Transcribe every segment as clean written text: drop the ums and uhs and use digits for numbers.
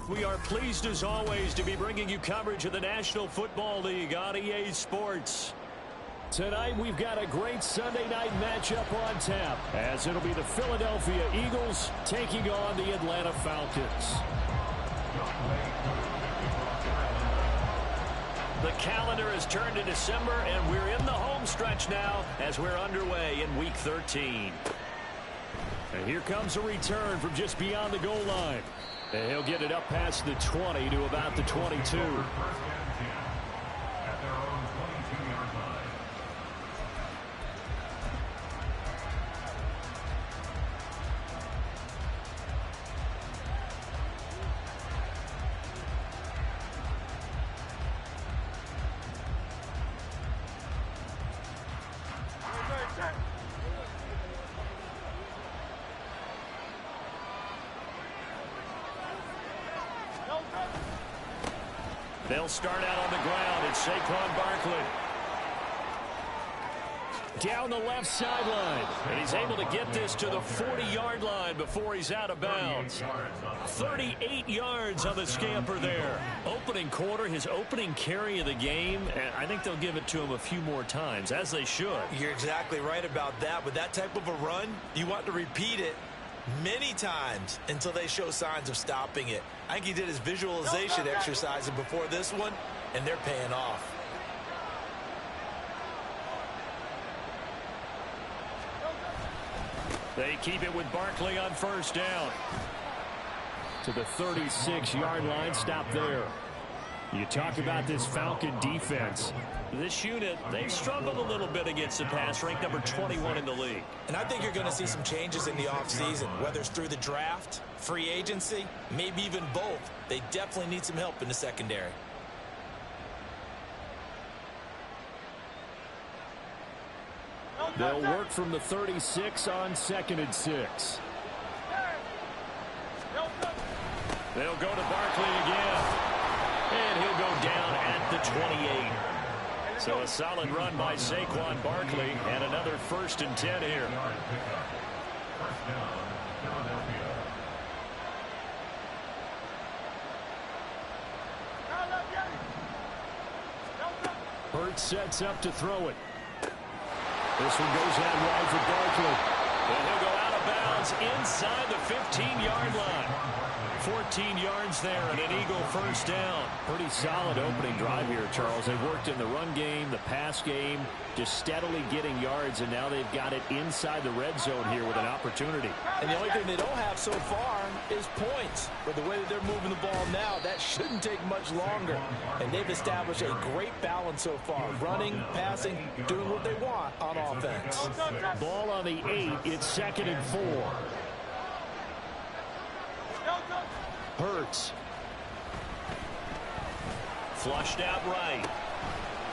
back. We are pleased as always to be bringing you coverage of the National Football League on EA Sports. Tonight we've got a great Sunday night matchup on tap, as it'll be the Philadelphia Eagles taking on the Atlanta Falcons. The calendar has turned to December, and we're in the home stretch now as we're underway in Week 13. And here comes a return from just beyond the goal line. And he'll get it up past the 20 to about the 22. They'll start out on the ground. It's Saquon Barkley. Down the left sideline. And he's able to get this to the 40-yard line before he's out of bounds. 38 yards on the scamper there. Opening quarter, his opening carry of the game. And I think they'll give it to him a few more times, as they should. You're exactly right about that. With that type of a run, you want to repeat it many times until they show signs of stopping it. I think he did his visualization exercise before this one, and they're paying off. They keep it with Barkley on first down. To the 36-yard line, stop there. You talk about this Falcon defense. This unit, they've struggled a little bit against the pass, ranked number 21 in the league. And I think you're going to see some changes in the offseason, whether it's through the draft, free agency, maybe even both. They definitely need some help in the secondary. They'll work from the 36 on 2nd and 6. They'll go to Barkley again. And he'll go down at the 28. So a solid run by Saquon Barkley, and another 1st and 10 here. Hurts sets up to throw it. This one goes out wide for Barkley. And he'll go out of bounds inside the 15-yard line. 14 yards there and an Eagle first down. Pretty solid opening drive here, Charles. They worked in the run game, the pass game, just steadily getting yards, and now they've got it inside the red zone here with an opportunity. And the only thing they don't have so far is points. With the way that they're moving the ball now, that shouldn't take much longer. And they've established a great balance so far. Running, passing, doing what they want on offense. Ball on the 8. It's 2nd and 4. Hurts. Flushed out right.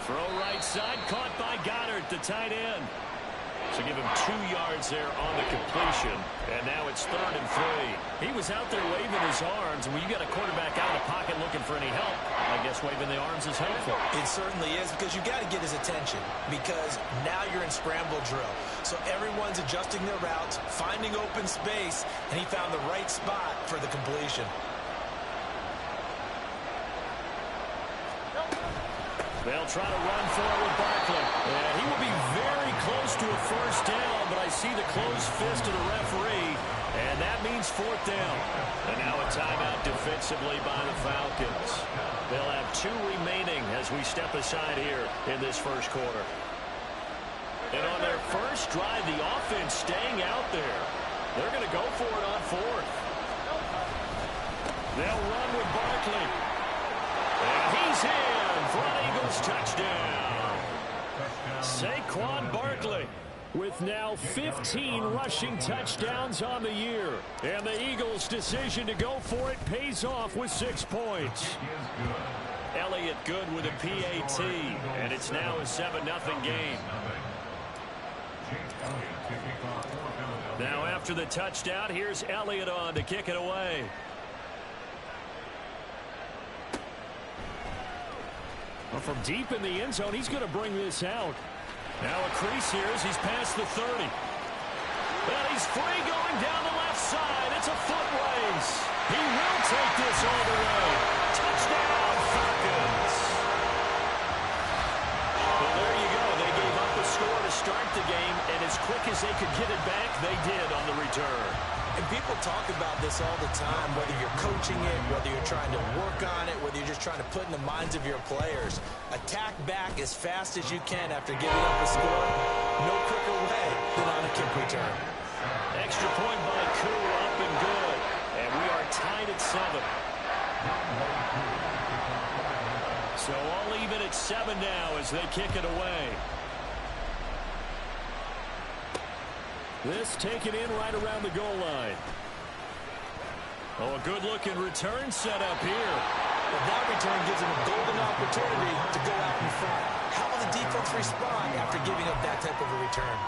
Throw right side, caught by Goddard, the tight end. So give him 2 yards there on the completion. And now it's 3rd and 3. He was out there waving his arms, and when you got a quarterback out of the pocket looking for any help, I guess waving the arms is helpful. It certainly is, because you got to get his attention, because now you're in scramble drill. So everyone's adjusting their routes, finding open space, and he found the right spot for the completion. They'll try to run for it with Barkley. And he will be very close to a first down, but I see the closed fist of the referee, and that means 4th down. And now a timeout defensively by the Falcons. They'll have 2 remaining as we step aside here in this first quarter. And on their first drive, the offense staying out there. They're going to go for it on 4th. They'll run with Barkley. And he's in for an Eagles touchdown. Saquon Barkley with now 15 rushing touchdowns on the year. And the Eagles' decision to go for it pays off with 6 points. Elliott good with a PAT, and it's now a 7-0 game. Now after the touchdown, here's Elliott on to kick it away. Well, from deep in the end zone, he's going to bring this out. Now a crease here as he's past the 30. And he's free going down the left side. It's a foot race. He will take this all the way. Touchdown, Falcons. Well, there you go. They gave up a score to start the game, and as quick as they could get it back, they did on the return. And people talk about this all the time, whether you're coaching it, whether you're trying to work on it, whether you're just trying to put in the minds of your players. Attack back as fast as you can after giving up a score. No quicker way than on a kick return. Extra point by Koo, up and good. And we are tied at 7. So all even at 7 now as they kick it away. This taken in right around the goal line. Oh, a good-looking return set up here. Well, that return gives them a golden opportunity to go out in front. How will the defense respond after giving up that type of a return?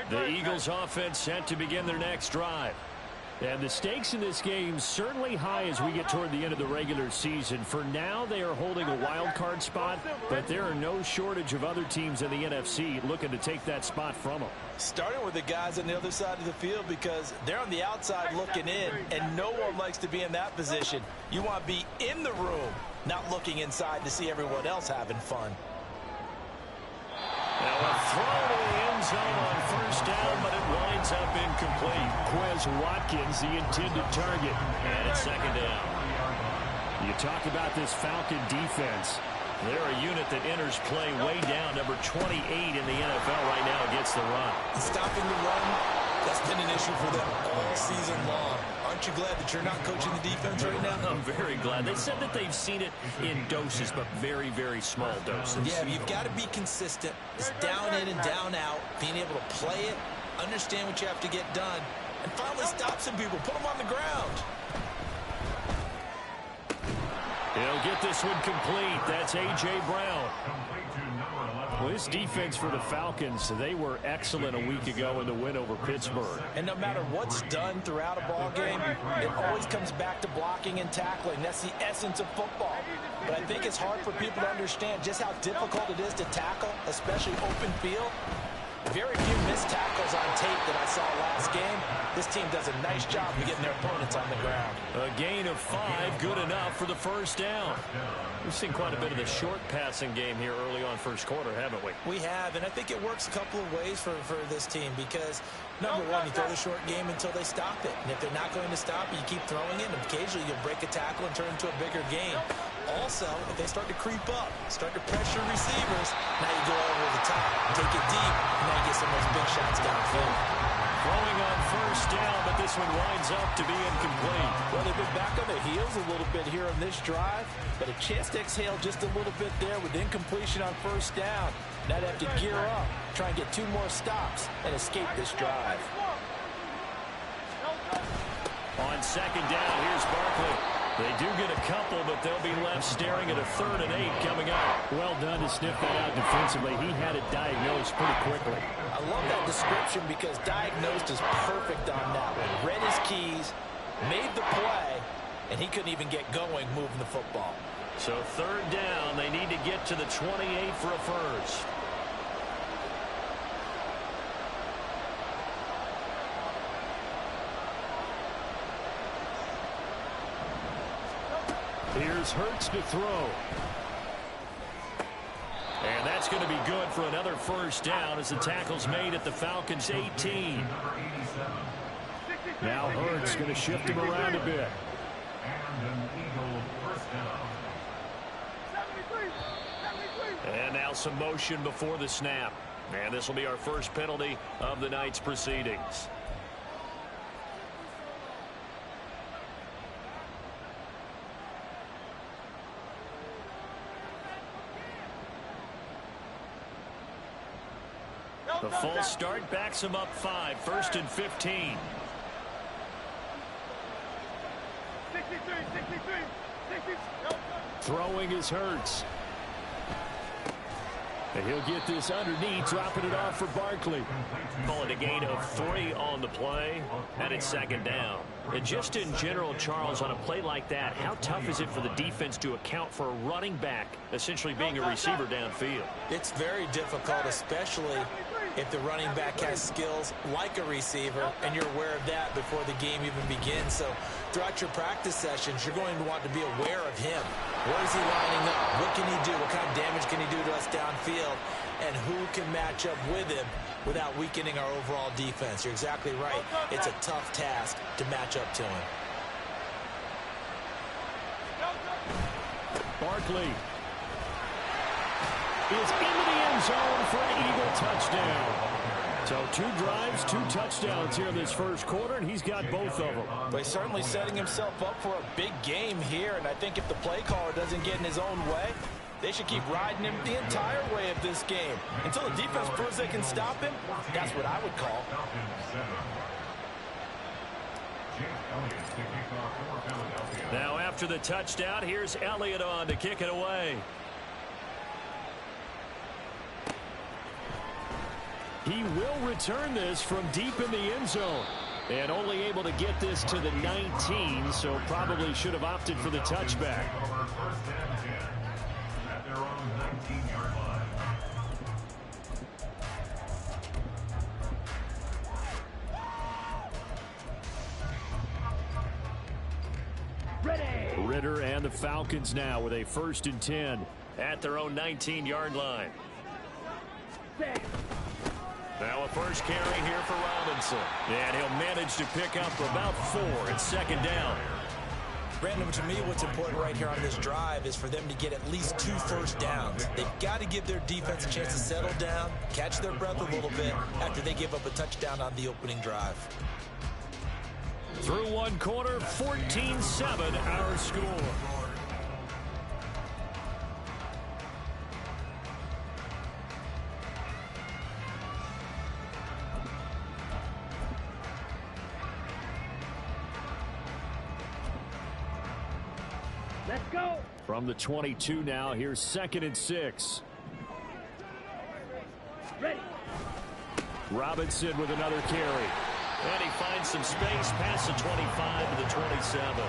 The Eagles offense set to begin their next drive. And the stakes in this game certainly high as we get toward the end of the regular season. For now, they are holding a wild card spot, but there are no shortage of other teams in the NFC looking to take that spot from them. Starting with the guys on the other side of the field because they're on the outside looking in, and no one likes to be in that position. You want to be in the room, not looking inside to see everyone else having fun. Now a throw to the end zone on first down, but it winds up incomplete. Quez Watkins, the intended target, and it's second down. You talk about this Falcon defense. They're a unit that enters play way down, number 28 in the NFL right now against the run. Stopping the run, that's been an issue for them all season long. Aren't you glad that you're not coaching the defense right now? I'm very glad. They said that they've seen it in doses, but very, very small doses. Yeah, you've got to be consistent. It's down in and down out, being able to play it, understand what you have to get done, and finally stop some people, put them on the ground. He'll get this one complete. That's A.J. Brown. Well, this defense for the Falcons, they were excellent a week ago in the win over Pittsburgh. And no matter what's done throughout a ball game, it always comes back to blocking and tackling. That's the essence of football. But I think it's hard for people to understand just how difficult it is to tackle, especially open field. Very few missed tackles on tape that I saw last game. This team does a nice job of getting their opponents on the ground. A gain of 5, good enough for the first down. We've seen quite a bit of the short passing game here early on first quarter, haven't we? We have, and I think it works a couple of ways for this team because, number one, you throw the short game until they stop it. And if they're not going to stop it, you keep throwing it, and occasionally you'll break a tackle and turn it into a bigger game. Also, if they start to creep up, start to pressure receivers, now you go over the top, take it deep, and now you get some of those big shots downfield. Throwing on first down, but this one winds up to be incomplete. Well, they've been back on their heels a little bit here on this drive, but a chance to exhale just a little bit there with incompletion on first down. Now they have to gear up, try and get 2 more stops, and escape this drive. On second down, here's Barkley. They do get a couple, but they'll be left staring at a 3rd and 8 coming up. Well done to sniff that out defensively. He had it diagnosed pretty quickly. I love that description because diagnosed is perfect on that one. Read his keys, made the play, and he couldn't even get going moving the football. So 3rd down, they need to get to the 28 for a first. Here's Hurts to throw. And that's going to be good for another first down as the tackle's made at the Falcons' 18. Now Hurts going to shift him around a bit. And now some motion before the snap. And this will be our first penalty of the night's proceedings. The false start backs him up 5, 1st and 15. 63. Throwing is Hurts. And he'll get this underneath, dropping it off for Barkley. Call it a gain of 3 on the play, and it's second down. And just in general, Charles, on a play like that, how tough is it for the defense to account for a running back essentially being a receiver downfield? It's very difficult, especially if the running back has skills like a receiver, and you're aware of that before the game even begins. So throughout your practice sessions, you're going to want to be aware of him. Where is he lining up? What can he do? What kind of damage can he do to us downfield? And who can match up with him without weakening our overall defense? You're exactly right. It's a tough task to match up to him. Barkley is into the end zone for an Eagle touchdown. So 2 drives, 2 touchdowns here in this first quarter, and he's got both of them. But he's certainly setting himself up for a big game here, and I think if the play caller doesn't get in his own way, they should keep riding him the entire way of this game. Until the defense proves they can stop him, that's what I would call. Now after the touchdown, here's Elliott on to kick it away. He will return this from deep in the end zone. And only able to get this to the 19, so probably should have opted for the touchback. Ritter and the Falcons now with a 1st and 10 at their own 19-yard line. Now a first carry here for Robinson. And he'll manage to pick up about 4 and second down. Brandon, to me, what's important right here on this drive is for them to get at least 2 first downs. They've got to give their defense a chance to settle down, catch their breath a little bit after they give up a touchdown on the opening drive. Through 1 quarter, 14-7 our score. Let's go. From the 22 now, here's 2nd and 6. Ready. Robinson with another carry. And he finds some space past the 25 to the 27.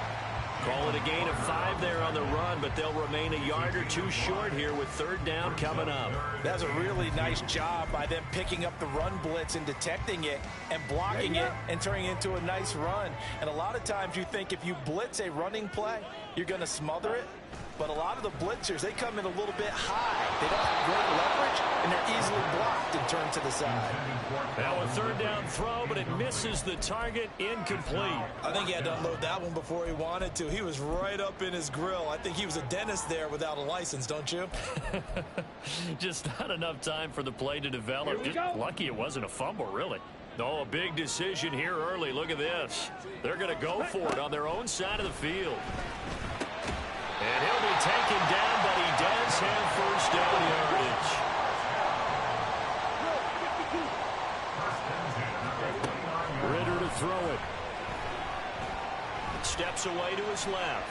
Call it a gain of 5 there on the run, but they'll remain a yard or 2 short here with 3rd down coming up. That's a really nice job by them picking up the run blitz and detecting it and blocking it and turning it into a nice run. And a lot of times you think if you blitz a running play, you're going to smother it. But a lot of the blitzers, they come in a little bit high. They don't have great leverage, and they're easily blocked and turned to the side. Now a 3rd down throw, but it misses the target, incomplete. I think he had to unload that one before he wanted to. He was right up in his grill. I think he was a dentist there without a license, don't you? Just not enough time for the play to develop. Just lucky it wasn't a fumble, really. No, a big decision here early. Look at this. They're going to go for it on their own side of the field. And he'll be taken down, but he does have 1st down yardage. Ritter to throw it. Steps away to his left.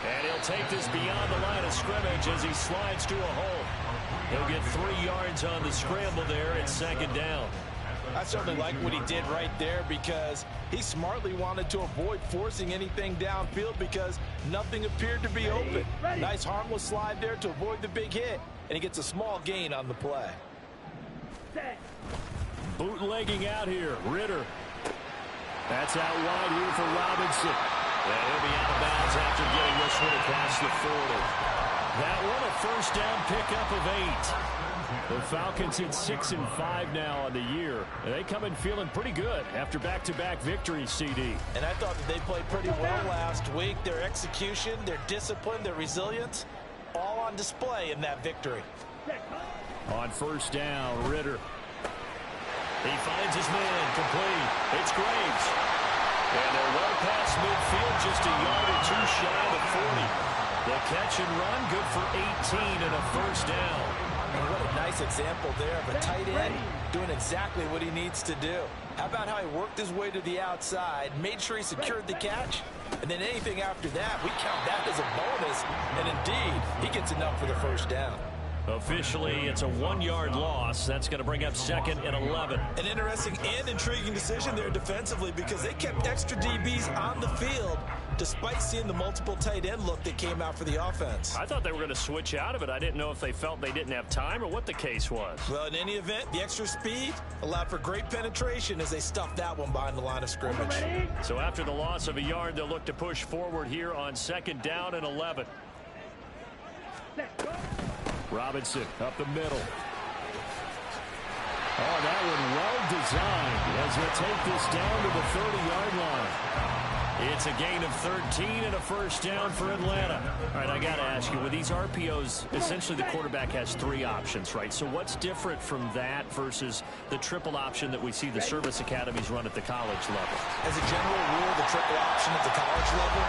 And he'll take this beyond the line of scrimmage as he slides to a hole. He'll get 3 yards on the scramble there at 2nd down. I certainly like what he did right there because he smartly wanted to avoid forcing anything downfield because nothing appeared to be open. Nice harmless slide there to avoid the big hit, and he gets a small gain on the play. Bootlegging out here, Ritter. That's out wide here for Robinson. And he'll be out of bounds after getting this one across the 40. That one a 1st down pickup of 8. The Falcons hit 6-5 now on the year. And they come in feeling pretty good after back-to-back victories, CD. And I thought that they played pretty well last week. Their execution, their discipline, their resilience, all on display in that victory. On 1st down, Ritter. He finds his man complete. It's Graves. And they're well past midfield, just a yard or 2 shy of the 40. The catch and run, good for 18 and a 1st down. And what a nice example there of a tight end doing exactly what he needs to do. How about how he worked his way to the outside, made sure he secured the catch, and then anything after that, we count that as a bonus. And indeed, he gets enough for the 1st down. Officially, it's a 1-yard loss. That's going to bring up 2nd and 11. An interesting and intriguing decision there defensively because they kept extra DBs on the field despite seeing the multiple tight end look that came out for the offense. I thought they were going to switch out of it. I didn't know if they felt they didn't have time or what the case was. Well, in any event, the extra speed allowed for great penetration as they stuffed that one behind the line of scrimmage. So after the loss of a yard, they'll look to push forward here on 2nd down and 11. Robinson up the middle. Oh, that one well designed as they take this down to the 30-yard line. It's a gain of 13 and a first down for Atlanta. All right, I got to ask you, with these RPOs, essentially the quarterback has 3 options, right? So what's different from that versus the triple option that we see the service academies run at the college level? As a general rule, the triple option at the college level,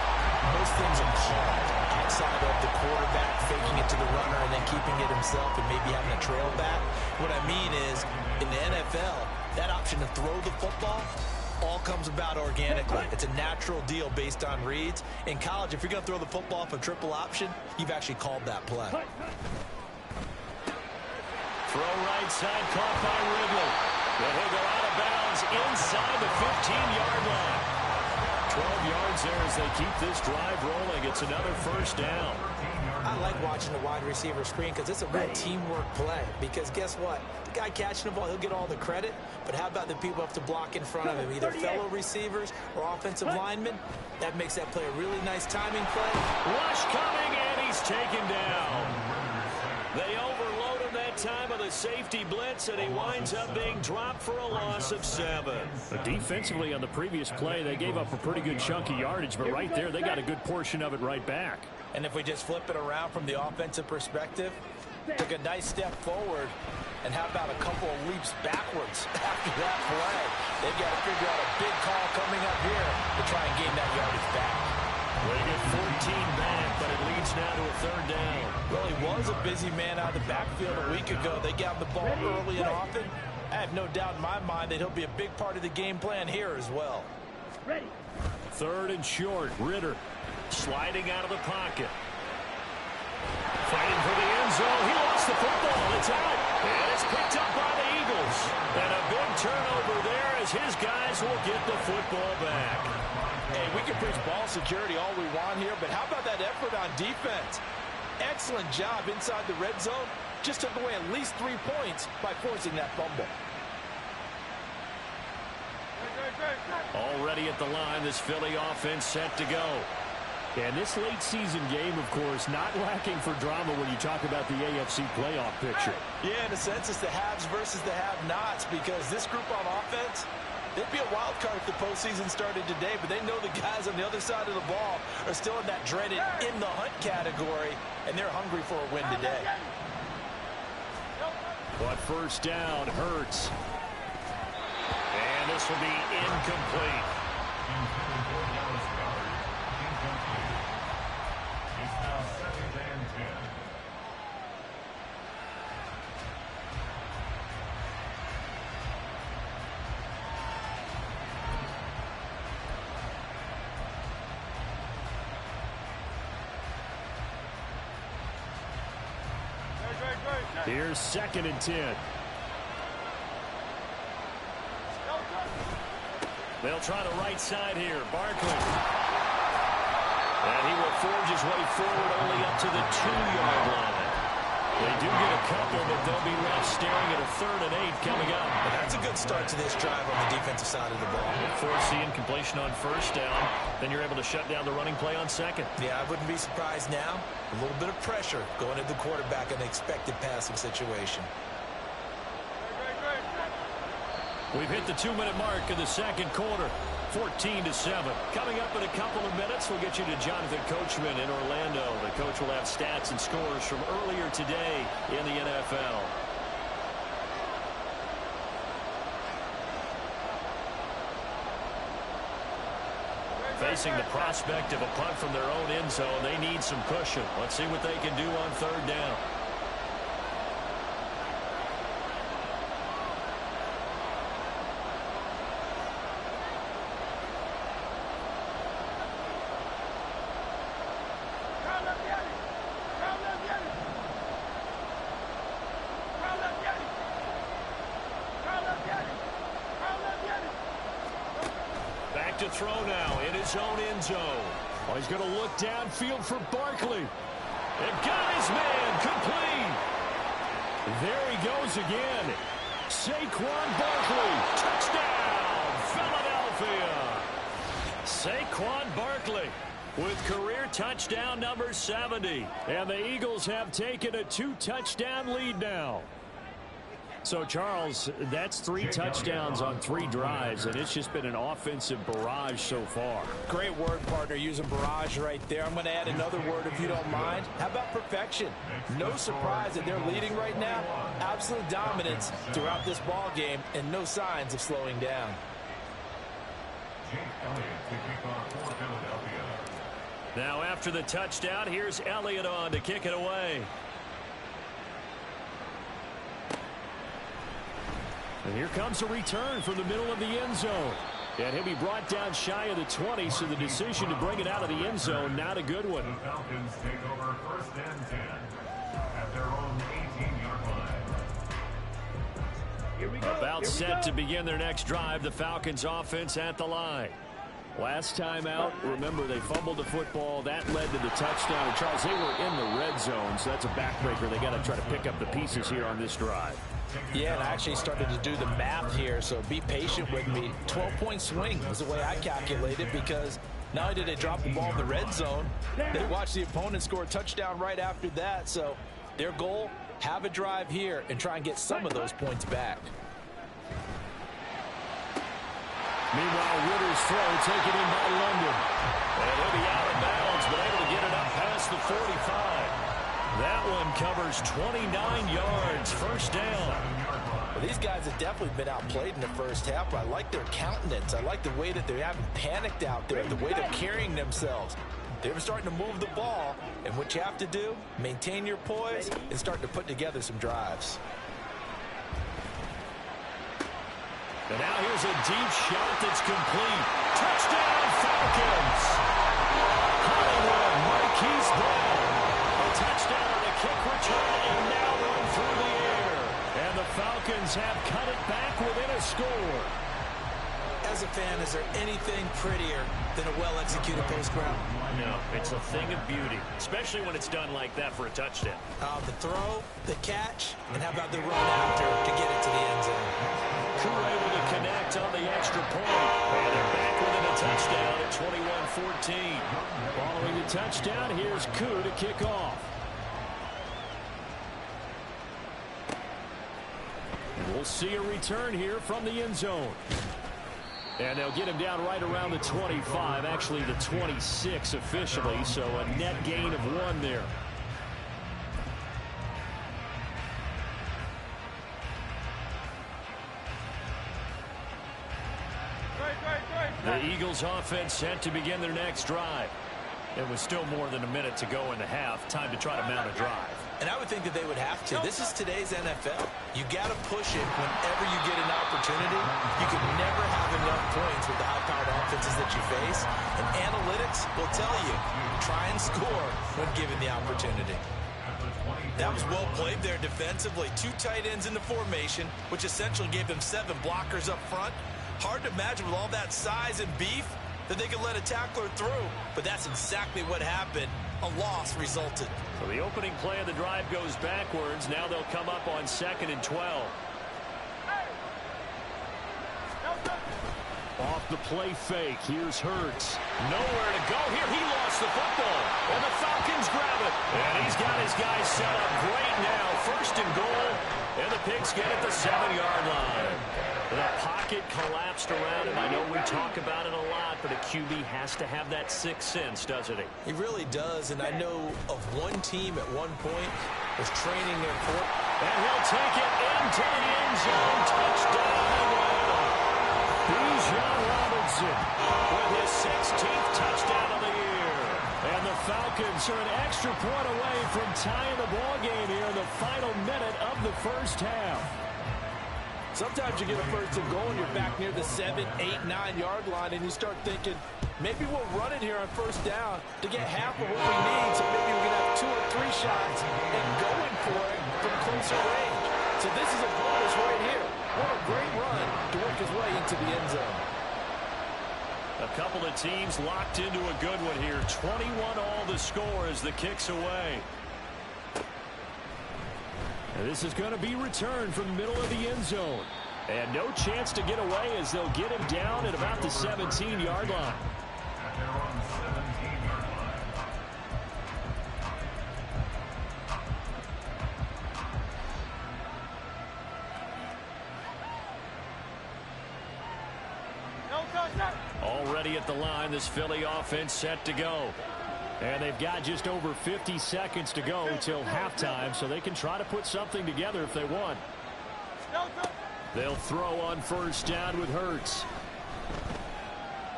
most things are called outside of the quarterback faking it to the runner and then keeping it himself and maybe having a trail back. What I mean is, in the NFL, that option to throw the football all comes about organically. It's a natural deal based on reads. In college, if you're going to throw the football off a triple option, you've actually called that play. Throw right side, caught by Ridley. But he'll go out of bounds inside the 15-yard line. 12 yards there as they keep this drive rolling. It's another first down. I like watching the wide receiver screen because it's a real teamwork play. Because guess what? The guy catching the ball, he'll get all the credit. But how about the people have to block in front of him, either fellow receivers or offensive linemen? That makes that play a really nice timing play. Rush coming, and he's taken down. They overload him that time of the safety blitz, and he winds up being dropped for a loss of 7. But defensively on the previous play, they gave up a pretty good chunk of yardage, but right there, they got a good portion of it right back. And if we just flip it around from the offensive perspective, took a nice step forward, and how about a couple of leaps backwards after that play? They've got to figure out a big call coming up here to try and gain that yardage back. They get 14 back, but it leads now to a 3rd down. Well, he was a busy man out of the backfield a week ago. They got the ball early and often. I have no doubt in my mind that he'll be a big part of the game plan here as well. 3rd and short. Ritter sliding out of the pocket. Fighting for the end zone. He lost the football. It's out. And it's picked up by the Eagles. And a big turnover there as his guys will get the football back. Hey, we can preach ball security all we want here, but how about that effort on defense? Excellent job inside the red zone. Just took away at least 3 points by forcing that fumble. Already at the line, this Philly offense set to go. And this late season game, of course, not lacking for drama when you talk about the AFC playoff picture. Yeah, in a sense, it's the haves versus the have-nots because this group on offense, they'd be a wild card if the postseason started today, but they know the guys on the other side of the ball are still in that dreaded in-the-hunt category, and they're hungry for a win today. But first down hurts. And this will be incomplete. Here's 2nd and 10. They'll try the right side here. Barkley. And he will forge his way forward only up to the 2-yard line. They do get a couple, but they'll be left staring at a 3rd and 8 coming up. And that's a good start to this drive on the defensive side of the ball. Force the incompletion on first down. Then you're able to shut down the running play on 2nd. Yeah, I wouldn't be surprised now. A little bit of pressure going at the quarterback in an expected passing situation. We've hit the 2-minute mark of the 2nd quarter. 14-7. Coming up in a couple of minutes, we'll get you to Jonathan Coachman in Orlando. The coach will have stats and scores from earlier today in the NFL. Facing the prospect of a punt from their own end zone, they need some cushion. Let's see what they can do on 3rd down. to throw now in his own end zone. Oh, he's going to look downfield for Barkley. And got his man complete. There he goes again. Saquon Barkley. Touchdown, Philadelphia. Saquon Barkley with career touchdown number 70. And the Eagles have taken a 2-touchdown lead now. So, Charles, that's 3 touchdowns on 3 drives, and it's just been an offensive barrage so far. Great word, partner, using barrage right there. I'm going to add another word if you don't mind. How about perfection? No surprise that they're leading right now. Absolute dominance throughout this ball game, and no signs of slowing down. Now, after the touchdown, here's Elliott on to kick it away. And here comes a return from the middle of the end zone. And he'll be brought down shy of the 20, so the decision to bring it out of the end zone, not a good one. The Falcons take over 1st and 10 at their own 18-yard line. Here we go. About set to begin their next drive, the Falcons offense at the line. Last time out, remember, they fumbled the football. That led to the touchdown. And, Charles, they were in the red zone, so that's a backbreaker. They got to try to pick up the pieces here on this drive. Yeah, and I actually started to do the math here, so be patient with me. 12-point swing is the way I calculated, because not only did they drop the ball in the red zone, they watched the opponent score a touchdown right after that. So their goal, have a drive here and try and get some of those points back. Meanwhile, Ritter's throw taken in by London. And he'll be out of bounds, but able to get it up past the 45. That one covers 29 yards, 1st down. Well, these guys have definitely been outplayed in the first half, but I like their countenance. I like the way that they haven't panicked out there, the way they're carrying themselves. They were starting to move the ball, and what you have to do, maintain your poise and start to put together some drives. And now here's a deep shot that's complete. Touchdown, Falcons! Hollywood, Marquise Brown. A touchdown on a kick return, and now one through the air. And the Falcons have cut it back within a score. As a fan, is there anything prettier than a well-executed post route? No, it's a thing of beauty, especially when it's done like that for a touchdown. The throw, the catch, and how about the run after to get it to the end zone? Koo able to connect on the extra point. And they're back within a touchdown at 21-14. Following the touchdown, here's Koo to kick off. We'll see a return here from the end zone. And they'll get him down right around the 25, actually the 26 officially, so a net gain of 1 there. The Eagles offense set to begin their next drive. It was still more than a minute to go in the half. Time to try to mount a drive. And I would think that they would have to. This is today's NFL. You got to push it whenever you get an opportunity. You can never have enough points with the high-powered offenses that you face. And analytics will tell you, try and score when given the opportunity. That was well played there defensively. 2 tight ends in the formation, which essentially gave them 7 blockers up front. Hard to imagine with all that size and beef that they could let a tackler through. But that's exactly what happened. A loss resulted. So the opening play of the drive goes backwards. Now they'll come up on 2nd and 12. Off the play fake. Here's Hurts. Nowhere to go here. He lost the football. And the Falcons grab it. And he's got his guys set up great now. 1st and goal. And the Pigs get it the 7-yard line. The pocket collapsed around him. I know we talk about it a lot, but a QB has to have that 6th sense, doesn't he? He really does, and I know of one team at one point was training their court. And he'll take it into the end zone. Touchdown. Bijan Robinson with his 16th touchdown of the year. And the Falcons are an extra point away from tying the ball game here in the final minute of the first half. Sometimes you get a 1st and goal and you're back near the 7, 8, 9-yard line, and you start thinking, maybe we'll run it here on 1st down to get half of what we need, so maybe we can have 2 or 3 shots and going for it from closer range. So this is a bonus right here. What a great run to work his way into the end zone. A couple of teams locked into a good one here. 21-all the score as the kick's away. And this is going to be returned from the middle of the end zone. And no chance to get away as they'll get him down at about the 17-yard line. At their own 17-yard line. Already at the line, this Philly offense set to go. And they've got just over 50 seconds to go till halftime, so they can try to put something together if they want. They'll throw on first down with Hurts.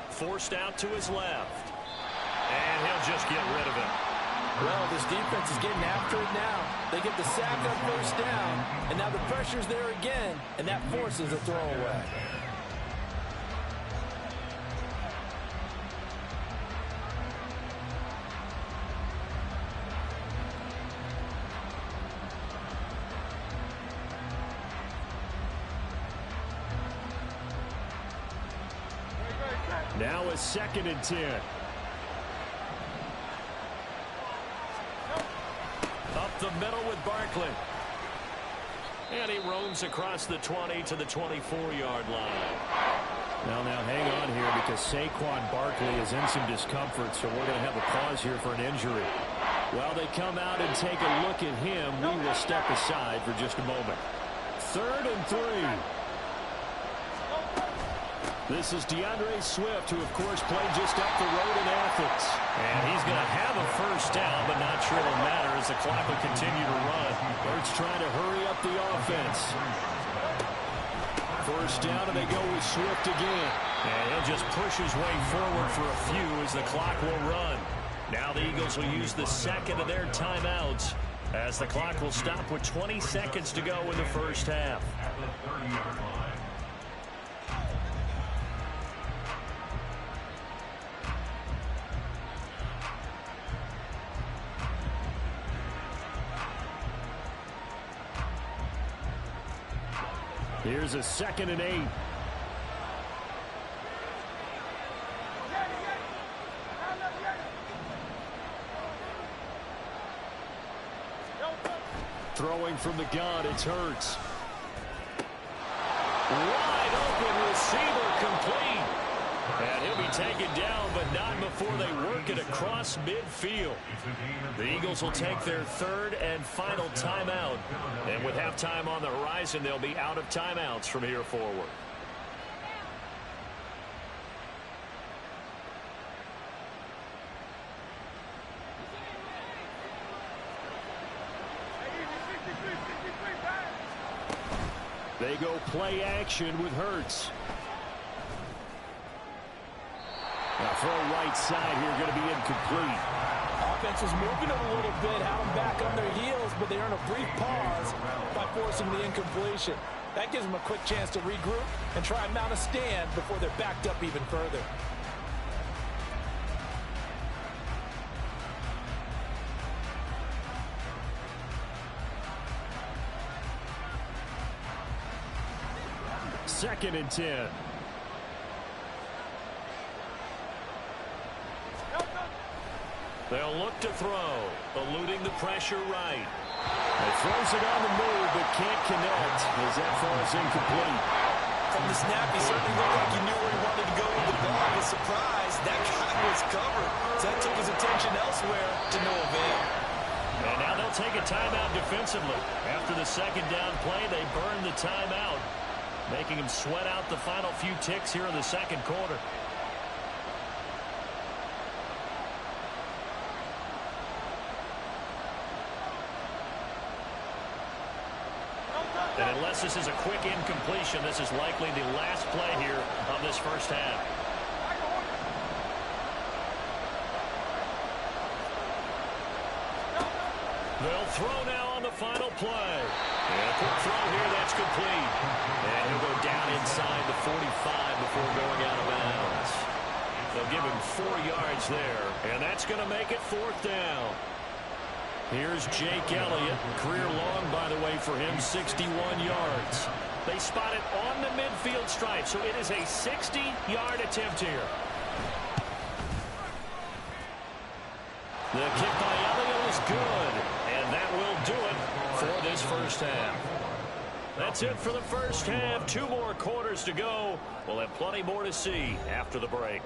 Forced out to his left. And he'll just get rid of it. Well, this defense is getting after it now. They get the sack on first down, and now the pressure's there again, and that forces a throwaway. Now a 2nd and 10. Up the middle with Barkley. And he roams across the 20 to the 24-yard line. Well, now hang on here because Saquon Barkley is in some discomfort, so we're going to have a pause here for an injury. While they come out and take a look at him, we will step aside for just a moment. 3rd and 3. This is DeAndre Swift, who, of course, played just up the road in Athens. And he's going to have a first down, but not sure it'll matter as the clock will continue to run. Hurts trying to hurry up the offense. First down, and they go with Swift again. And he'll just push his way forward for a few as the clock will run. Now the Eagles will use the second of their timeouts as the clock will stop with 20 seconds to go in the first half. At the 30-yard line. Here's a 2nd and 8. Throwing from the gun, it's Hurts. Wide open receiver complete. And he'll be taken down, but not before they work it across midfield. The Eagles will take their 3rd and final timeout. And with halftime on the horizon, they'll be out of timeouts from here forward. They go play action with Hurts. Now throw right side here, going to be incomplete. Offense is moving it a little bit, have them back on their heels, but they earn a brief pause by forcing the incompletion. That gives them a quick chance to regroup and try and mount a stand before they're backed up even further. Second and 10. They'll look to throw, eluding the pressure right. He throws it on the move, but can't connect as that falls incomplete. From the snap, he certainly looked like he knew where he wanted to go with the ball. He was surprised that guy was covered. So that took his attention elsewhere to no avail. And now they'll take a timeout defensively. After the 2nd down play, they burn the timeout, making him sweat out the final few ticks here in the 2nd quarter. And unless this is a quick incompletion, this is likely the last play here of this first half. They'll throw now on the final play. And a quick throw here, that's complete. And he'll go down inside the 45 before going out of bounds. They'll give him 4 yards there, and that's going to make it 4th down. Here's Jake Elliott, career long, by the way, for him, 61 yards. They spot it on the midfield stripe, so it is a 60-yard attempt here. The kick by Elliott is good, and that will do it for this first half. That's it for the first half. 2 more quarters to go. We'll have plenty more to see after the break.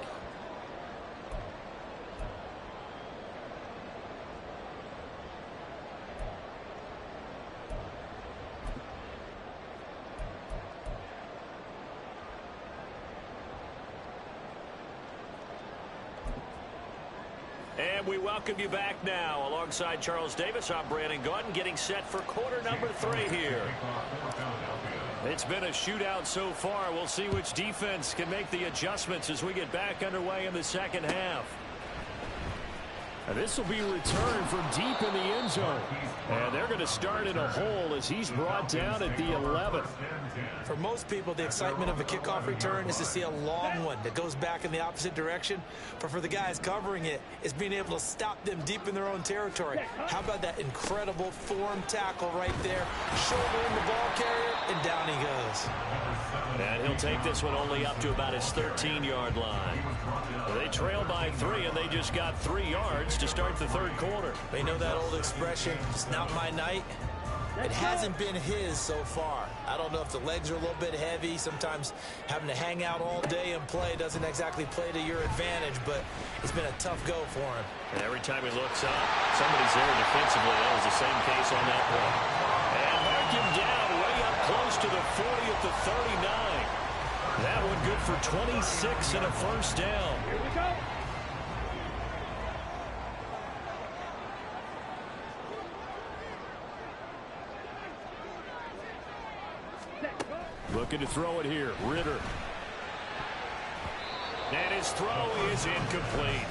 And we welcome you back now. Alongside Charles Davis, I'm Brandon Gaudin, getting set for quarter number 3 here. It's been a shootout so far. We'll see which defense can make the adjustments as we get back underway in the second half. And this will be returned from deep in the end zone. And they're going to start in a hole as he's brought down at the 11th. For most people, the excitement of a kickoff return is to see a long one that goes back in the opposite direction. But for the guys covering it, it's being able to stop them deep in their own territory. How about that incredible form tackle right there? Shouldering the ball carrier, and down he goes. And he'll take this one only up to about his 13-yard line. They trail by 3, and they just got 3 yards to start the third quarter. They know that old expression, it's not my night. It hasn't been his so far. I don't know if the legs are a little bit heavy. Sometimes having to hang out all day and play doesn't exactly play to your advantage, but it's been a tough go for him. And every time he looks up, somebody's there defensively. That was the same case on that play. And mark him down way up close to the 40 at the 39. That one good for 26 and a first down. Here we go. Looking to throw it here. Ritter. And his throw is incomplete.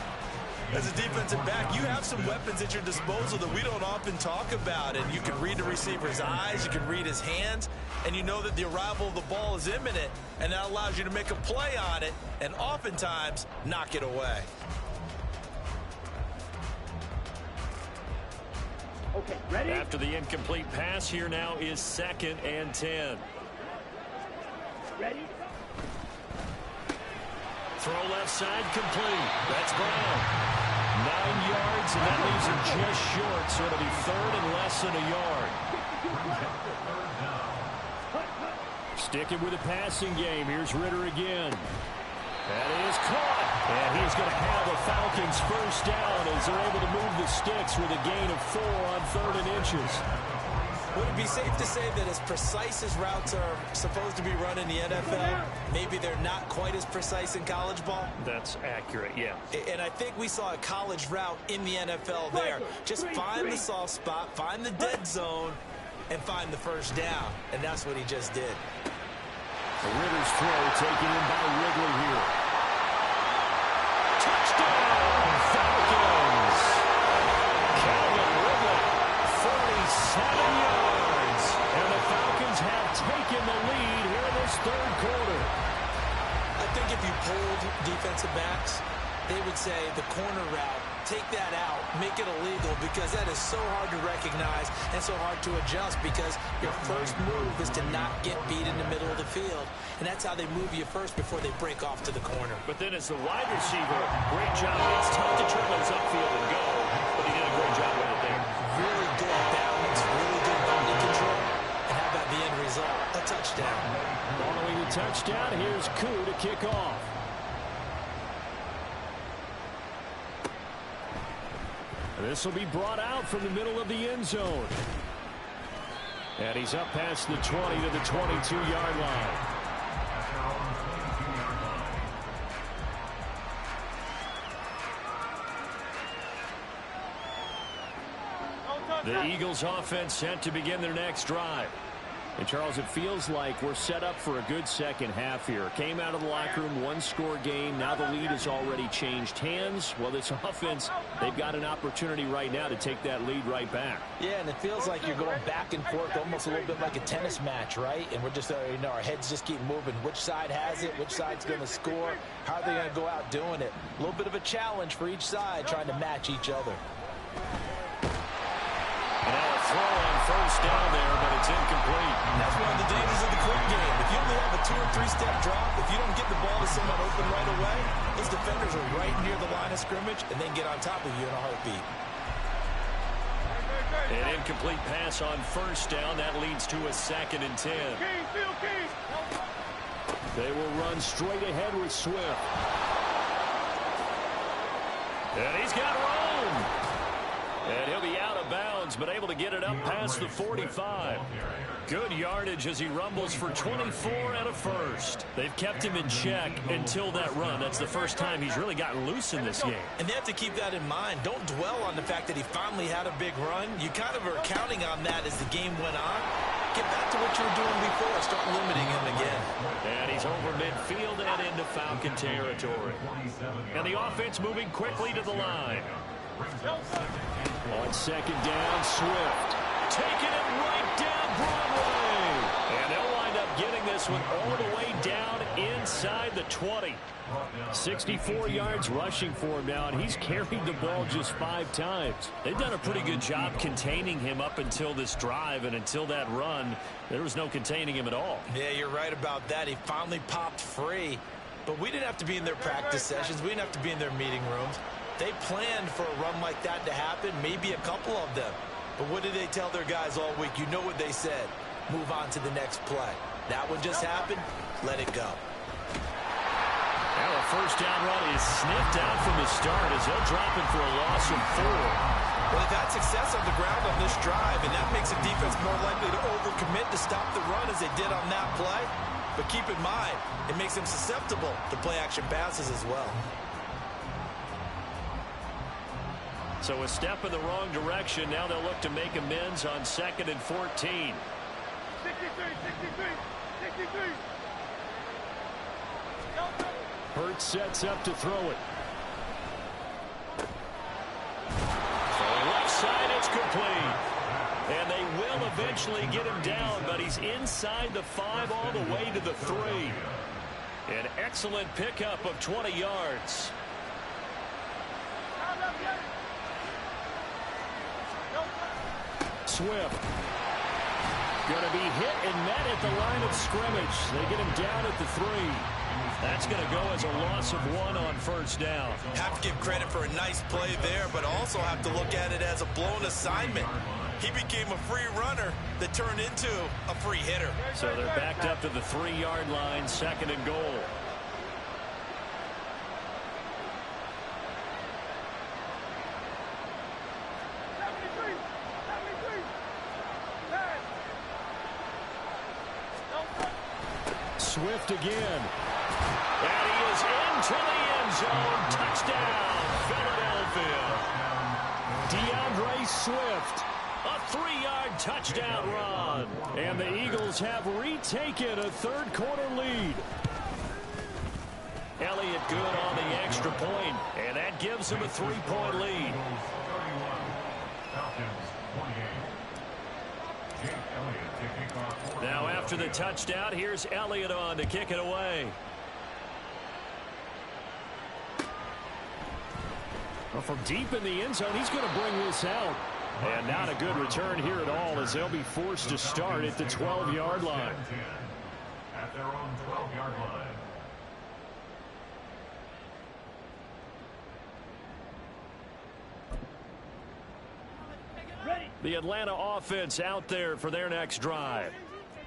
As a defensive back, you have some weapons at your disposal that we don't often talk about. And you can read the receiver's eyes, you can read his hands, and you know that the arrival of the ball is imminent, and that allows you to make a play on it and oftentimes knock it away. Okay, ready? After the incomplete pass, here now is 2nd and 10. Ready? Throw left side complete. That's Brown. 9 yards, and that leaves him just short, so it'll be 3rd and less than a yard. Sticking with the passing game. Here's Ritter again. That is caught. And he's going to have the Falcons first down as they're able to move the sticks with a gain of 4 on 3rd and inches. Would it be safe to say that as precise as routes are supposed to be run in the NFL, maybe they're not quite as precise in college ball? That's accurate, yeah. And I think we saw a college route in the NFL there. Just find the soft spot, find the dead zone, and find the first down. And that's what he just did. The Ritter's throw taken in by Wrigley here. Touchdown, Falcons! Calvin Ridley, 47 yards. And the Falcons have taken the lead here in this third quarter. I think if you polled defensive backs, they would say the corner route, take that out, make it illegal, because that is so hard to recognize and so hard to adjust, because your first move is to not get beat in the middle of the field. And that's how they move you first before they break off to the corner. But then as the wide receiver, great job. It's tough to turn those upfield and go, but he did a great job with it there. Really good balance, really good body control. And how about the end result? A touchdown. Following the touchdown, here's Koo to kick off. This will be brought out from the middle of the end zone. And he's up past the 20 to the 22-yard line. The Eagles offense set to begin their next drive. And Charles, it feels like we're set up for a good second half here. Came out of the locker room, 1-score game. Now the lead has already changed hands. Well, this offense, they've got an opportunity right now to take that lead right back. Yeah, and it feels like you're going back and forth, almost a little bit like a tennis match, right? And we're just, our heads just keep moving. Which side has it? Which side's going to score? How are they going to go out doing it? A little bit of a challenge for each side, trying to match each other. And now a throw on first down there, but it's incomplete. That's one of the dangers of the quick game. If you only have a 2- or 3-step drop, if you don't get the ball to someone open right away, those defenders are right near the line of scrimmage, and they can get on top of you in a heartbeat. An incomplete pass on first down. That leads to a 2nd and 10. They will run straight ahead with Swift. And he's got room. And he'll be out of bounds, but able to get it up past the 45. Good yardage as he rumbles for 24 and a first. They've kept him in check until that run. That's the first time he's really gotten loose in this game. And they have to keep that in mind. Don't dwell on the fact that he finally had a big run. You kind of are counting on that as the game went on. Get back to what you were doing before. Start limiting him again. And he's over midfield and into Falcon territory. And the offense moving quickly to the line. On 2nd down, Swift taking it right down Broadway. And they'll wind up getting this one all the way down inside the 20. 64 yards rushing for him now, and he's carried the ball just 5 times. They've done a pretty good job containing him up until this drive, and until that run, there was no containing him at all. Yeah, you're right about that. He finally popped free, but we didn't have to be in their practice sessions. We didn't have to be in their meeting rooms. They planned for a run like that to happen, maybe a couple of them. But what did they tell their guys all week? You know what they said. Move on to the next play. That one just happened. Let it go. Now a first down run is sniffed out from the start as they'll drop him for a loss of 4. Well, they've had success on the ground on this drive, and that makes a defense more likely to overcommit to stop the run as they did on that play. But keep in mind, it makes them susceptible to play-action passes as well. So a step in the wrong direction. Now they'll look to make amends on 2nd and 14. 63. Hurts sets up to throw it. From left side, it's complete. And they will eventually get him down, but he's inside the 5 all the way to the 3. An excellent pickup of 20 yards. Swift. Going to be hit and met at the line of scrimmage. They get him down at the 3. That's going to go as a loss of 1 on first down. Have to give credit for a nice play there, but also have to look at it as a blown assignment. He became a free runner that turned into a free hitter. So they're backed up to the 3-yard line, 2nd and goal. Swift again. And he is into the end zone. Touchdown, Philadelphia. DeAndre Swift. A 3-yard touchdown run. And the Eagles have retaken a third-quarter lead. Elliott good on the extra point, and that gives him a 3-point lead. Now after the touchdown, here's Elliott on to kick it away. Well, from deep in the end zone, he's going to bring this out. And not a good return here at all as they'll be forced to start at the 12-yard line. At their own 12-yard line. The Atlanta offense out there for their next drive.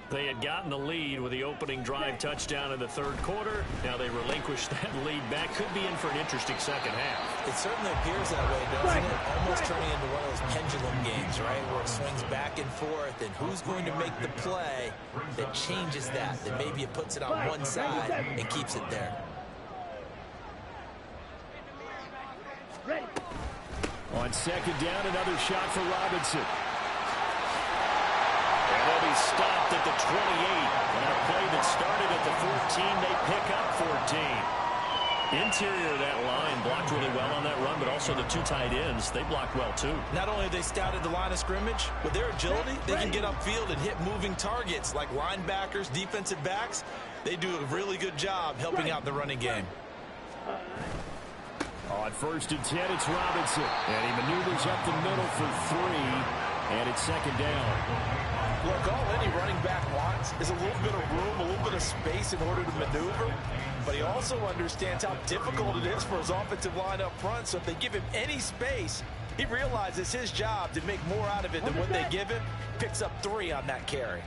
They had gotten the lead with the opening drive touchdown in the third quarter. Now they relinquish that lead back. Could be in for an interesting second half. It certainly appears that way, doesn't it? Almost turning into one of those pendulum games, right? Where it swings back and forth, and who's going to make the play that changes that? That maybe it puts it on one side and keeps it there. Ready. On 2nd down, another shot for Robinson. And they'll be stopped at the 28. On a play that started at the 14, they pick up 14. Interior of that line blocked really well on that run, but also the 2 tight ends, they blocked well too. Not only have they scouted the line of scrimmage, with their agility, they can get upfield and hit moving targets like linebackers, defensive backs. They do a really good job helping out the running game. On 1st and 10, it's Robinson. And he maneuvers up the middle for 3. And it's 2nd down. Look, all any running back wants is a little bit of room, a little bit of space in order to maneuver. But he also understands how difficult it is for his offensive line up front. So if they give him any space, He realizes it's his job to make more out of it than what they give him. Picks up 3 on that carry.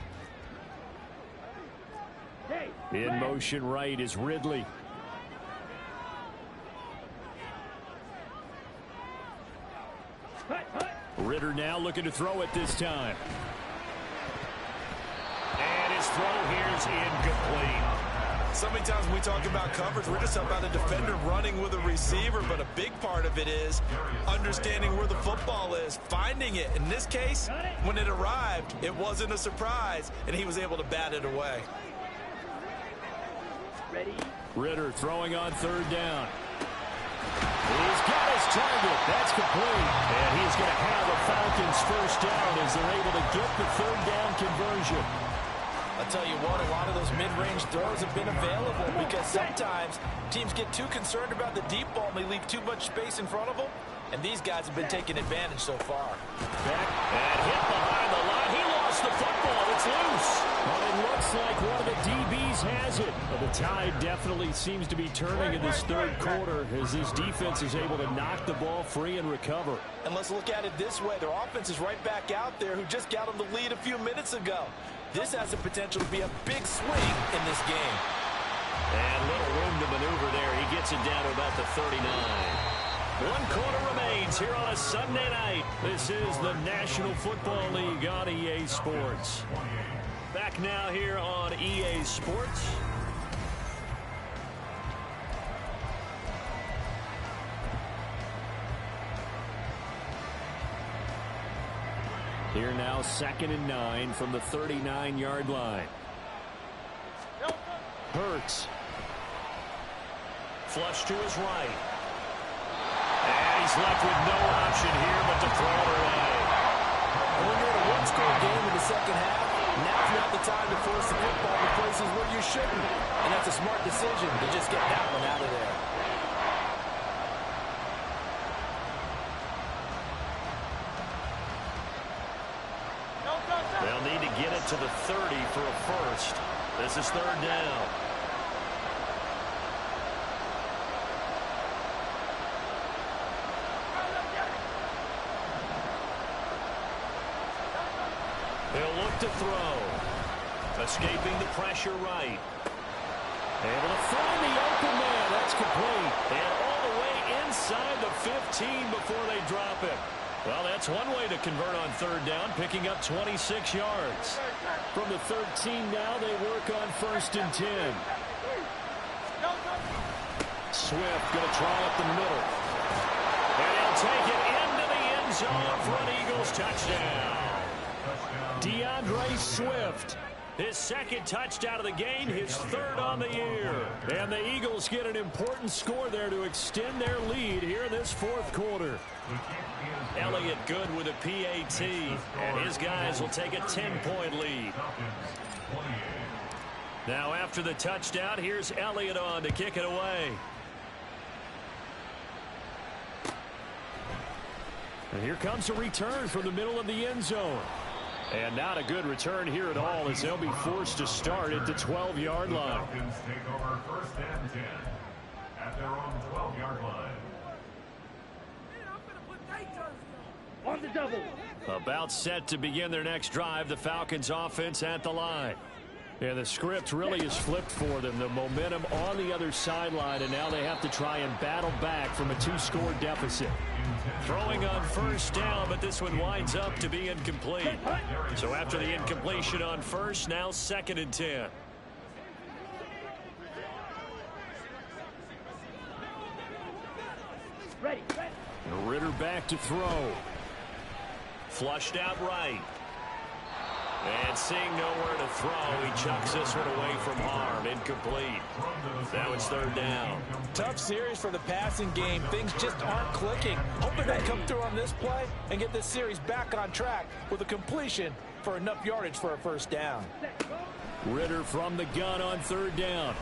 In motion right is Ridley. Ritter now looking to throw it this time. And his throw here is incomplete. So many times when we talk about coverage, we're just about a defender running with a receiver, but a big part of it is understanding where the football is, finding it. In this case, when it arrived, it wasn't a surprise, and he was able to bat it away. Ready? Ritter throwing on 3rd down. He's got his target. That's complete. And he's going to have the Falcons first down as they're able to get the 3rd down conversion. I'll tell you what, a lot of those mid-range throws have been available because sometimes teams get too concerned about the deep ball and they leave too much space in front of them. And these guys have been taking advantage so far. Back and hit behind the line. He lost the football. It's loose. Well, it looks like one of the DBs has it. But the tide definitely seems to be turning in this 3rd quarter as this defense is able to knock the ball free and recover. And let's look at it this way. Their offense is right back out there who just got them the lead a few minutes ago. This has the potential to be a big swing in this game. And little room to maneuver there. He gets it down to about the 39. 1 quarter remains here on a Sunday night. This is the National Football League on EA Sports. Back now here on EA Sports. Here now 2nd and 9 from the 39-yard line. Hurts. Flush to his right. And he's left with no option here but to throw it away. And when you're in a one-score game in the second half, now's not the time to force the football in places where you shouldn't. And that's a smart decision to just get that one out of there. They'll need to get it to the 30 for a first. This is 3rd down. He'll look to throw. Escaping the pressure right. Able to find the open man. That's complete. And all the way inside the 15 before they drop it. Well, that's one way to convert on 3rd down, picking up 26 yards. From the 13 now, they work on 1st and 10. Swift going to try up the middle. And he'll take it into the end zone for an Eagles touchdown. DeAndre Swift, his 2nd touchdown of the game, his 3rd on the year. And the Eagles get an important score there to extend their lead here in this 4th quarter. Elliott good with a PAT, and his guys will take a 10-point lead. Now after the touchdown, here's Elliott on to kick it away. And here comes a return from the middle of the end zone. And not a good return here at all as they'll be forced to start at the 12-yard line. Falcons take over 1st and 10 at their own 12-yard line. On the double. About set to begin their next drive, the Falcons offense at the line. Yeah, the script really is flipped for them. The momentum on the other sideline, and now they have to try and battle back from a 2-score deficit. Throwing on 1st down, but this one winds up to be incomplete. So after the incompletion on 1st, now 2nd and 10. Ready. Ritter back to throw. Flushed out right. And seeing nowhere to throw, he chucks this one away from harm. Incomplete. Now it's 3rd down. Tough series for the passing game. Things just aren't clicking. Hoping they come through on this play and get this series back on track with a completion for enough yardage for a 1st down. Ritter from the gun on 3rd down.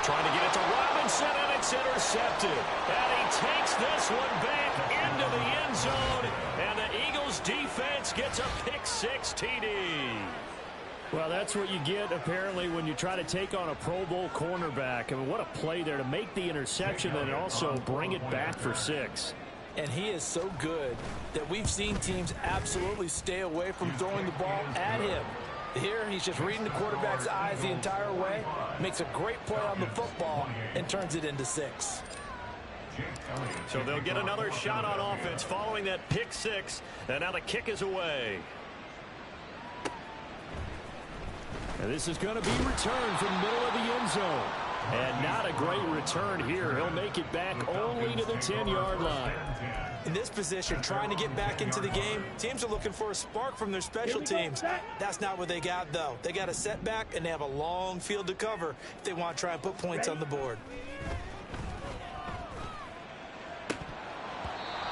Trying to get it to Robinson, and it's intercepted. And he takes this one back into the end zone. And the Eagles defense gets a pick-6 TD. Well, that's what you get, apparently, when you try to take on a Pro Bowl cornerback. I mean, what a play there to make the interception and also bring it back for 6. And he is so good that we've seen teams absolutely stay away from throwing the ball at him. Here, he's just reading the quarterback's eyes the entire way, makes a great play on the football, and turns it into 6. So they'll get another shot on offense following that pick 6, and now the kick is away. And this is going to be returned from the middle of the end zone. And not a great return here. He'll make it back only to the 10-yard line. In this position, trying to get back into the game, teams are looking for a spark from their special teams. That's not what they got, though. They got a setback, and they have a long field to cover if they want to try and put points on the board.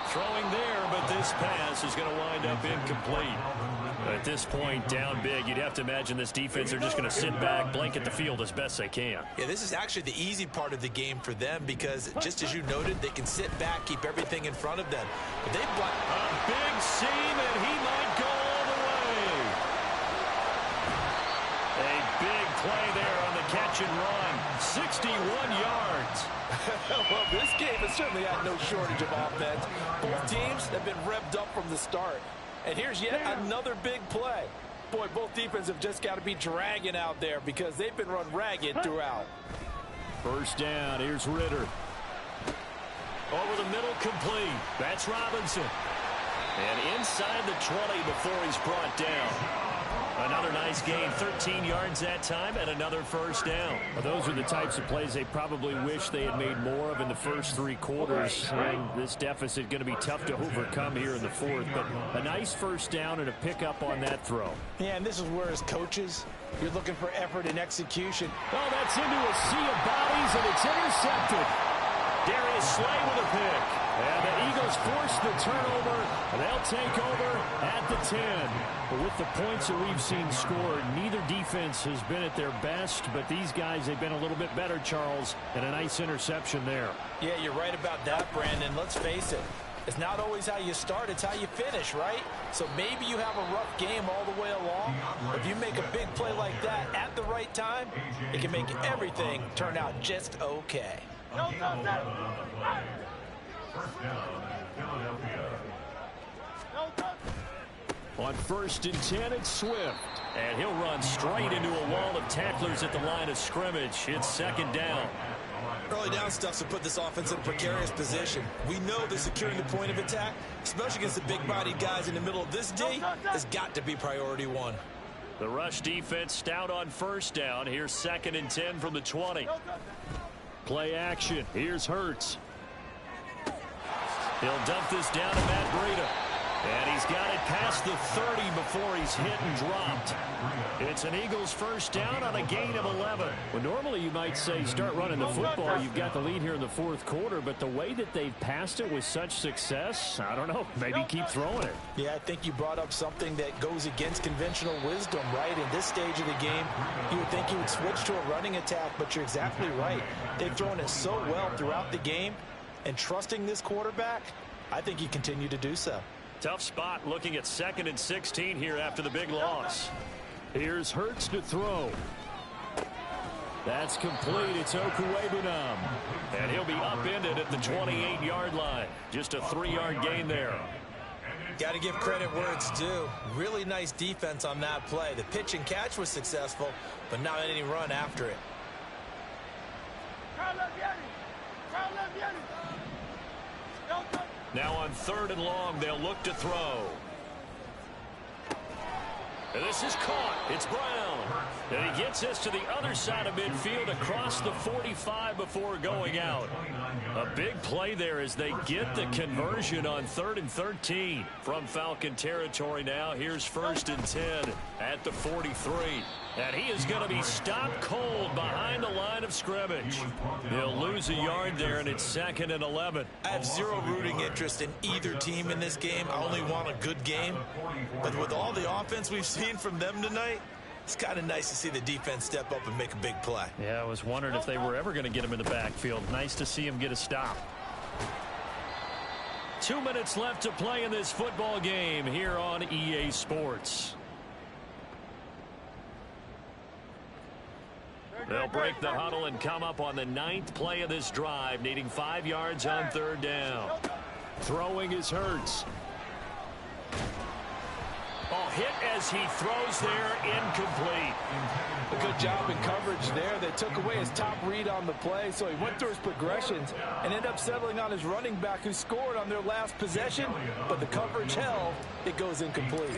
Throwing there, but this pass is going to wind up incomplete. At this point, down big, you'd have to imagine this defense are just going to sit back, blanket the field as best they can. Yeah, this is actually the easy part of the game for them because, just as you noted, they can sit back, keep everything in front of them. But they've got a big seam, and he might go all the way. A big play there on the catch and run. 61 yards. Well, this game has certainly had no shortage of offense. Both teams have been revved up from the start. And here's yet another big play. Boy, both defenses have just got to be dragging out there because they've been run ragged throughout. First down, here's Ritter. Over the middle, complete. That's Robinson. And inside the 20 before he's brought down. Another nice gain, 13 yards that time, and another first down. Well, those are the types of plays they probably wish they had made more of in the first 3 quarters. And this deficit going to be tough to overcome here in the fourth. But a nice first down and a pickup on that throw. Yeah, and this is where, as coaches, you're looking for effort and execution. Oh, that's into a sea of bodies, and it's intercepted. Darius Slay with a pick. And the Eagles force the turnover, and they'll take over at the 10. But with the points that we've seen scored, neither defense has been at their best, but these guys, they've been a little bit better, Charles, and a nice interception there. Yeah, you're right about that, Brandon. Let's face it. It's not always how you start, it's how you finish, right? So maybe you have a rough game all the way along. If you make a big play like that at the right time, it can make everything turn out just okay. First down, Philadelphia. On 1st and 10, it's Swift. And he'll run straight into a wall of tacklers at the line of scrimmage. It's 2nd down. Early down stuff to put this offense in a precarious position. We know that securing the point of attack, especially against the big-bodied guys in the middle of this D, has got to be priority 1. The rush defense stout on 1st down. Here's 2nd and 10 from the 20. Play action. Here's Hurts. He'll dump this down to Matt Breida. And he's got it past the 30 before he's hit and dropped. It's an Eagles first down on a gain of 11. Well, normally you might say start running the football. You've got the lead here in the 4th quarter, but the way that they've passed it with such success, I don't know, maybe keep throwing it. Yeah, I think you brought up something that goes against conventional wisdom, right? In this stage of the game, you would think you would switch to a running attack, but you're exactly right. They've thrown it so well throughout the game, and trusting this quarterback, I think you continue to do so. Tough spot looking at 2nd and 16 here after the big loss. Here's Hurts to throw. That's complete. It's Okuwebunam. And he'll be upended at the 28-yard line. Just a 3-yard gain there. Got to give credit where it's due. Really nice defense on that play. The pitch and catch was successful, but not any run after it. Now on 3rd and long, they'll look to throw. And this is caught. It's Brown. And he gets us to the other side of midfield across the 45 before going out. A big play there as they get the conversion on 3rd and 13 from Falcon territory now. Here's 1st and 10 at the 43. And he is going to be stopped cold behind the line of scrimmage. He'll lose a yard there, and it's 2nd and 11. I have zero rooting interest in either team in this game. I only want a good game. But with all the offense we've seen from them tonight, it's kind of nice to see the defense step up and make a big play. Yeah, I was wondering if they were ever going to get him in the backfield. Nice to see him get a stop. 2 minutes left to play in this football game here on EA Sports. They'll break the huddle and come up on the 9th play of this drive, needing 5 yards on 3rd down. Throwing is Hurts. Oh, hit as he throws there, incomplete. A good job in coverage there. They took away his top read on the play, so he went through his progressions and ended up settling on his running back who scored on their last possession, but the coverage held. It goes incomplete.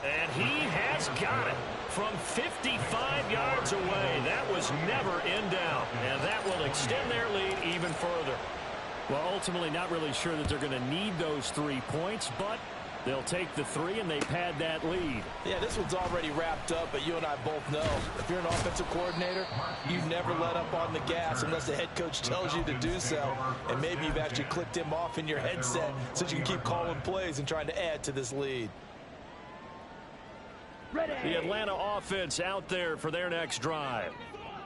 And he has got it from 55 yards away. That was never in doubt, and that will extend their lead even further. Well, ultimately not really sure that they're going to need those 3 points, but they'll take the 3 and they pad that lead. Yeah, this one's already wrapped up, but you and I both know if you're an offensive coordinator, you never let up on the gas unless the head coach tells you to do so. And maybe you've actually clicked him off in your headset so you can keep calling plays and trying to add to this lead. The Atlanta offense out there for their next drive.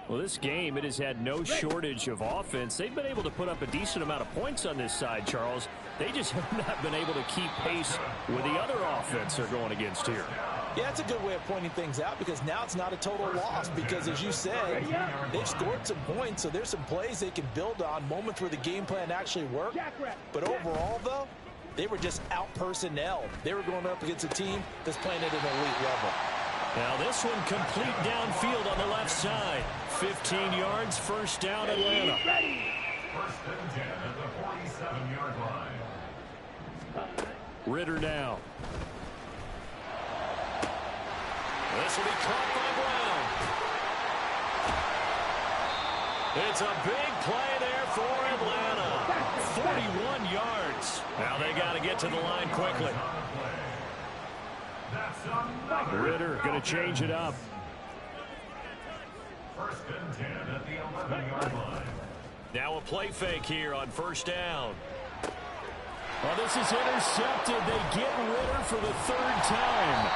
Well, this game, it has had no shortage of offense. They've been able to put up a decent amount of points on this side, Charles. They just have not been able to keep pace with the other offense they're going against here. Yeah, that's a good way of pointing things out because now it's not a total loss because, as you said, they've scored some points, so there's some plays they can build on, moments where the game plan actually worked. But overall, though, they were just out-personnel. They were going up against a team that's playing at an elite level. Now this one complete downfield on the left side. 15 yards, first down, Atlanta. First and 10 at the 47-yard line. Ritter now. This will be caught by Brown. It's a big play there for Atlanta. 41 yards. Now they got to get to the line quickly. Ritter going to change it up. First and 10 at the 11-yard line. Now a play fake here on first down. Well, this is intercepted. They get Ritter for the 3rd time.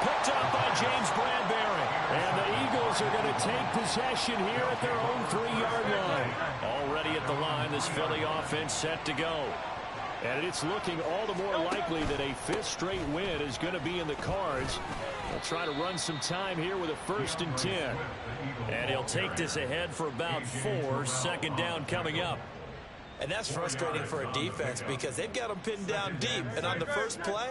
Picked up by James Bradbury. And the Eagles are going to take possession here at their own 3-yard line. Already at the line, this Philly offense set to go. And it's looking all the more likely that a 5th straight win is going to be in the cards. They'll try to run some time here with a 1st and 10. And he'll take this ahead for about 4. Second down coming up. And that's frustrating for a defense because they've got them pinned down deep. And on the first play,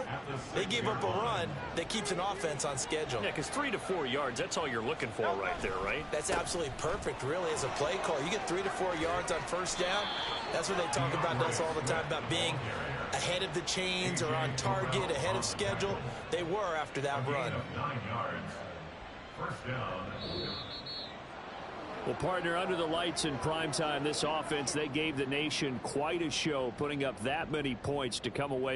they give up a run that keeps an offense on schedule. Yeah, because 3 to 4 yards, that's all you're looking for right there, right? That's absolutely perfect, really, as a play call. You get 3 to 4 yards on first down. That's what they talk about us all the time, about being ahead of the chains or on target, ahead of schedule. They were after that run. 9 yards. First down. Well, partner, under the lights in primetime, this offense, they gave the nation quite a show, putting up that many points to come away